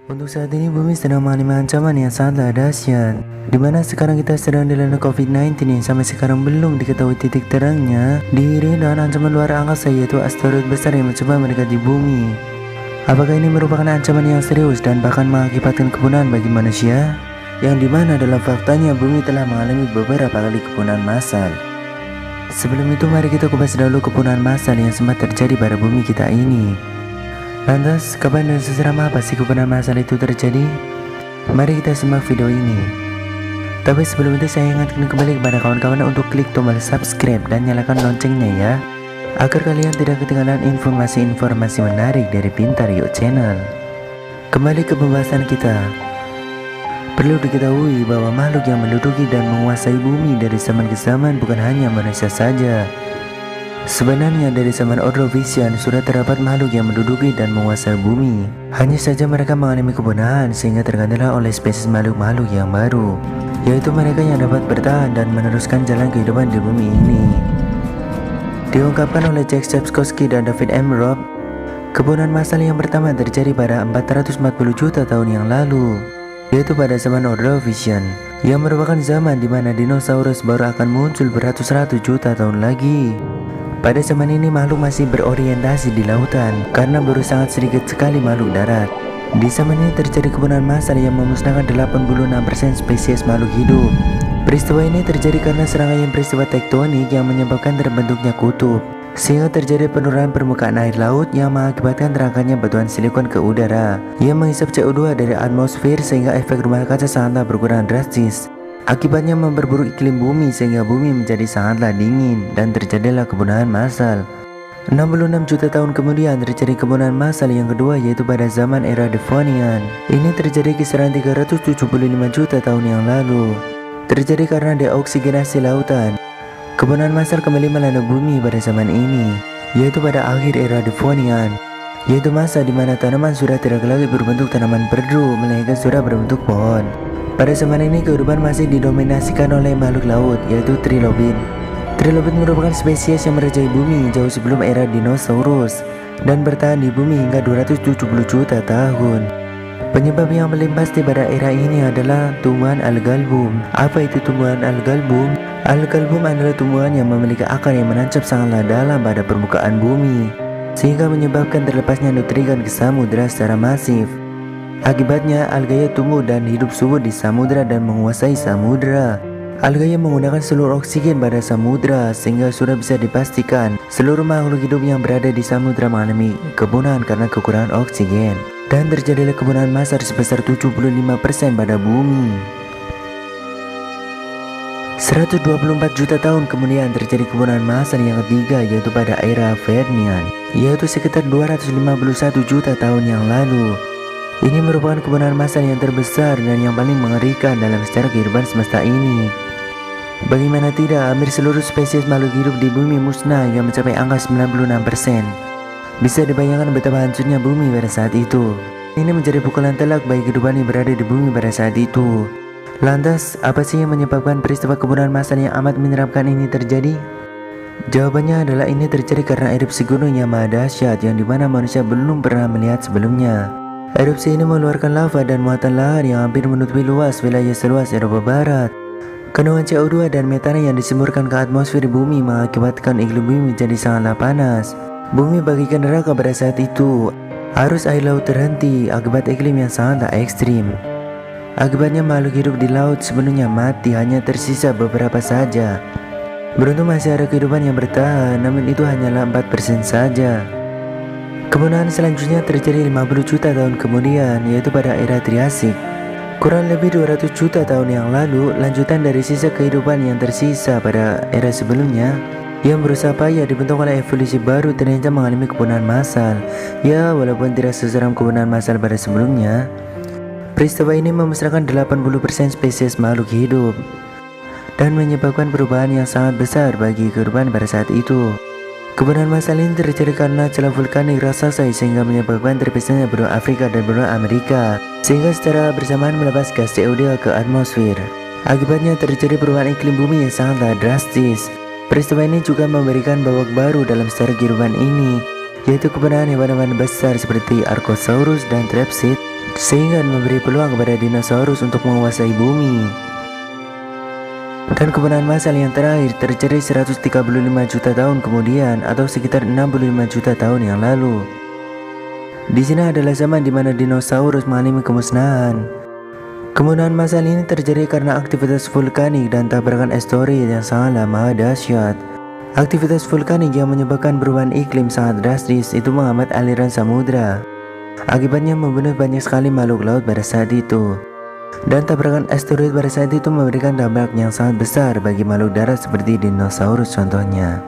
Untuk saat ini bumi sedang mengalami ancaman yang sangatlah dahsyat, di mana sekarang kita sedang dilanda COVID-19 yang sampai sekarang belum diketahui titik terangnya, diiringi dengan ancaman luar angkasa yaitu asteroid besar yang mencoba mendekati bumi. Apakah ini merupakan ancaman yang serius dan bahkan mengakibatkan kepunahan bagi manusia? Yang dimana dalam faktanya bumi telah mengalami beberapa kali kepunahan massal. Sebelum itu mari kita kupas dahulu kepunahan massal yang sempat terjadi pada bumi kita ini. Lantas, kapan dan seseram apa sih kepunahan massal itu terjadi? Mari kita simak video ini. Tapi sebelum itu saya ingatkan kembali kepada kawan-kawan untuk klik tombol subscribe dan nyalakan loncengnya ya, agar kalian tidak ketinggalan informasi-informasi menarik dari Pintar Yuk Channel. Kembali ke pembahasan kita. Perlu diketahui bahwa makhluk yang menduduki dan menguasai bumi dari zaman ke zaman bukan hanya manusia saja. Sebenarnya dari zaman Ordovician sudah terdapat makhluk yang menduduki dan menguasai bumi. Hanya saja mereka mengalami kepunahan sehingga tergantilah oleh spesies makhluk-makhluk yang baru, yaitu mereka yang dapat bertahan dan meneruskan jalan kehidupan di bumi ini. Diungkapkan oleh Jack Sepkoski dan David M. Robb, kepunahan massal yang pertama terjadi pada 440 juta tahun yang lalu, yaitu pada zaman Ordovician, yang merupakan zaman di mana dinosaurus baru akan muncul beratus-ratus juta tahun lagi. Pada zaman ini makhluk masih berorientasi di lautan karena baru sangat sedikit sekali makhluk darat. Di zaman ini terjadi kepunahan massal yang memusnahkan 86% spesies makhluk hidup. Peristiwa ini terjadi karena serangkaian peristiwa tektonik yang menyebabkan terbentuknya kutub, sehingga terjadi penurunan permukaan air laut yang mengakibatkan terangkatnya batuan silikon ke udara yang menghisap CO2 dari atmosfer sehingga efek rumah kaca sangatlah berkurang drastis. Akibatnya memperburuk iklim bumi sehingga bumi menjadi sangatlah dingin dan terjadilah kepunahan massal. 66 juta tahun kemudian terjadi kepunahan massal yang kedua yaitu pada zaman era Devonian. Ini terjadi kisaran 375 juta tahun yang lalu. Terjadi karena deoksigenasi lautan. Kepunahan massal kembali melanda bumi pada zaman ini, yaitu pada akhir era Devonian, yaitu masa di mana tanaman sudah tidak lagi berbentuk tanaman perdu, melainkan sudah berbentuk pohon. Pada zaman ini kehidupan masih didominasikan oleh makhluk laut, yaitu trilobit. Trilobit merupakan spesies yang merajai bumi jauh sebelum era dinosaurus dan bertahan di bumi hingga 270 juta tahun. Penyebab yang paling pasti pada era ini adalah tumbuhan algalbum. Apa itu tumbuhan algalbum? Algalbum adalah tumbuhan yang memiliki akar yang menancap sangatlah dalam pada permukaan bumi, sehingga menyebabkan terlepasnya nutrien ke samudera secara masif. Akibatnya, algae tumbuh dan hidup subur di samudera dan menguasai samudera. Algae menggunakan seluruh oksigen pada samudera, sehingga sudah bisa dipastikan seluruh makhluk hidup yang berada di samudera mengalami kepunahan karena kekurangan oksigen. Dan terjadilah kepunahan massal sebesar 75% pada bumi. 124 juta tahun kemudian terjadi kepunahan massal yang ketiga yaitu pada era Permian, yaitu sekitar 251 juta tahun yang lalu. Ini merupakan kepunahan massal yang terbesar dan yang paling mengerikan dalam sejarah kehidupan semesta ini. Bagaimana tidak, hampir seluruh spesies makhluk hidup di bumi musnah yang mencapai angka 96%. Bisa dibayangkan betapa hancurnya bumi pada saat itu. Ini menjadi pukulan telak bagi kehidupan yang berada di bumi pada saat itu. Lantas, apa sih yang menyebabkan peristiwa kepunahan massal yang amat menyeramkan ini terjadi? Jawabannya adalah ini terjadi karena erupsi gunung yang maha dahsyat yang dimana manusia belum pernah melihat sebelumnya. Erupsi ini mengeluarkan lava dan muatan lahar yang hampir menutupi luas wilayah seluas Eropa Barat. Kandungan CO2 dan metana yang disemburkan ke atmosfer bumi mengakibatkan iklim bumi menjadi sangatlah panas. Bumi bagaikan neraka pada saat itu. Arus air laut terhenti akibat iklim yang sangatlah ekstrim. Akibatnya makhluk hidup di laut sepenuhnya mati, hanya tersisa beberapa saja. Beruntung masih ada kehidupan yang bertahan, namun itu hanyalah 4% saja. Kepunahan selanjutnya terjadi 50 juta tahun kemudian, yaitu pada era Triasik. Kurang lebih 200 juta tahun yang lalu, lanjutan dari sisa kehidupan yang tersisa pada era sebelumnya, yang berusaha payah dibentuk oleh evolusi baru ternyata mengalami kepunahan massal. Ya, walaupun tidak seseram kepunahan massal pada sebelumnya, peristiwa ini memusnahkan 80% spesies makhluk hidup dan menyebabkan perubahan yang sangat besar bagi kehidupan pada saat itu. Kepunahan massal ini terjadi karena celah vulkanik raksasa sehingga menyebabkan terpisahnya benua Afrika dan benua Amerika, sehingga secara bersamaan melepas gas CO2 ke atmosfer. Akibatnya terjadi perubahan iklim bumi yang sangatlah drastis. Peristiwa ini juga memberikan babak baru dalam sejarah kehidupan ini, yaitu keberadaan hewan-hewan besar seperti Archosaurus dan Thrapsid. sehingga memberi peluang kepada dinosaurus untuk menguasai bumi. Dan kebenaran masal yang terakhir terjadi 135 juta tahun kemudian atau sekitar 65 juta tahun yang lalu. Di sini adalah zaman di mana dinosaurus mengalami kemusnahan. Kemusnahan masal ini terjadi karena aktivitas vulkanik dan tabrakan asteroid yang sangatlah maha dahsyat. Aktivitas vulkanik yang menyebabkan perubahan iklim sangat drastis itu menghambat aliran samudra. Akibatnya membunuh banyak sekali makhluk laut pada saat itu. Dan tabrakan asteroid pada saat itu memberikan dampak yang sangat besar bagi makhluk darat seperti dinosaurus contohnya.